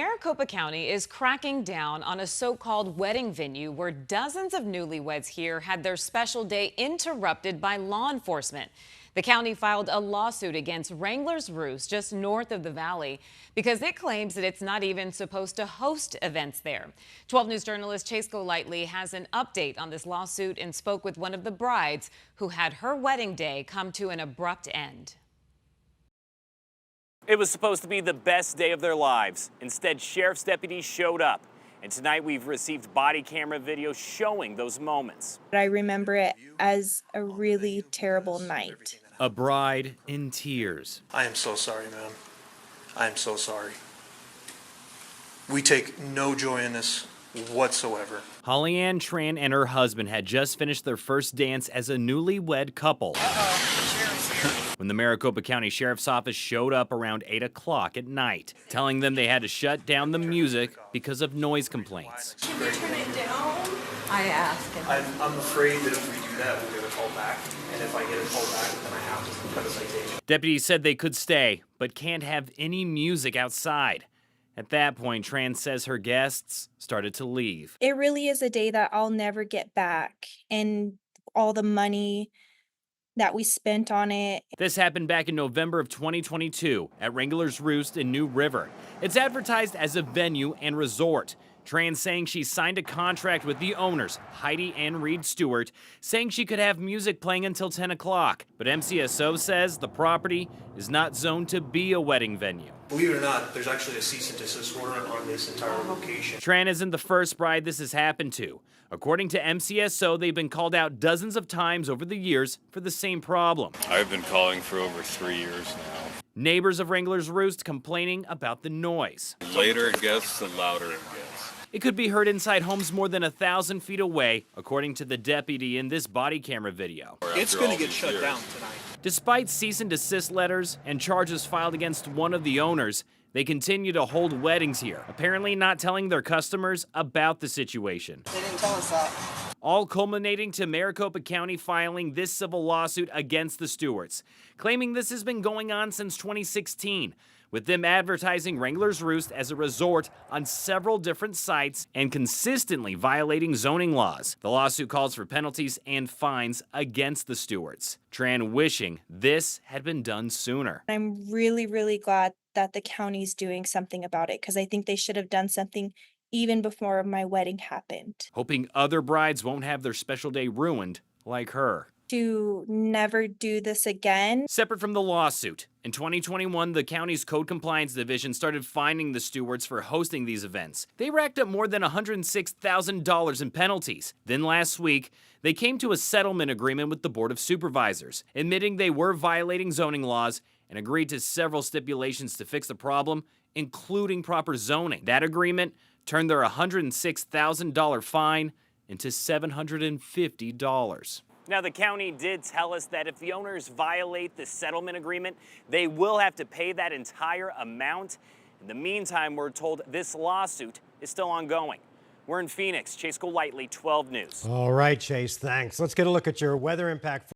Maricopa County is cracking down on a so-called wedding venue where dozens of newlyweds here had their special day interrupted by law enforcement. The county filed a lawsuit against Wrangler's Roost just north of the valley because it claims that it's not even supposed to host events there. 12 News journalist Chase Golightly has an update on this lawsuit and spoke with one of the brides who had her wedding day come to an abrupt end. It was supposed to be the best day of their lives. Instead, sheriff's deputies showed up. And tonight we've received body camera video showing those moments. I remember it as a really terrible night. A bride in tears. I am so sorry, ma'am. I am so sorry. We take no joy in this whatsoever. Holly Ann Tran and her husband had just finished their first dance as a newlywed couple. When the Maricopa County Sheriff's Office showed up around 8 o'clock at night, telling them they had to shut down the music because of noise complaints. Can you turn it down? I asked him. I'm afraid that if we do that, we'll get a call back. And if I get a call back, then I have to cut a citation. Deputies said they could stay, but can't have any music outside. At that point, Tran says her guests started to leave. It really is a day that I'll never get back, and all the money that we spent on it. This happened back in November of 2022 at Wrangler's Roost in New River. It's advertised as a venue and resort. Tran saying she signed a contract with the owners, Heidi and Reed Stewart, saying she could have music playing until 10 o'clock. But MCSO says the property is not zoned to be a wedding venue. Believe it or not, there's actually a cease and desist order on this entire location. Tran isn't the first bride this has happened to. According to MCSO, they've been called out dozens of times over the years for the same problem. I've been calling for over 3 years now. Neighbors of Wrangler's Roost complaining about the noise. The later it gets, the louder it gets. It could be heard inside homes more than 1,000 feet away, according to the deputy in this body camera video. It's going to get shut down tonight. Despite cease and desist letters and charges filed against one of the owners, they continue to hold weddings here, apparently not telling their customers about the situation. They didn't tell us that. All culminating to Maricopa County filing this civil lawsuit against the Stewarts, claiming this has been going on since 2016, with them advertising Wrangler's Roost as a resort on several different sites and consistently violating zoning laws. The lawsuit calls for penalties and fines against the Stewarts. Tran wishing this had been done sooner. I'm really, really glad that the county's doing something about it, because I think they should have done something even before my wedding happened. Hoping other brides won't have their special day ruined like her. To never do this again. Separate from the lawsuit, in 2021, the county's Code Compliance Division started fining the Stewarts for hosting these events. They racked up more than $106,000 in penalties. Then last week, they came to a settlement agreement with the Board of Supervisors, admitting they were violating zoning laws and agreed to several stipulations to fix the problem, including proper zoning. That agreement turned their $106,000 fine into $750. Now, the county did tell us that if the owners violate the settlement agreement, they will have to pay that entire amount. In the meantime, we're told this lawsuit is still ongoing. We're in Phoenix. Chase Golightly, 12 News. All right, Chase, thanks. Let's get a look at your weather impact.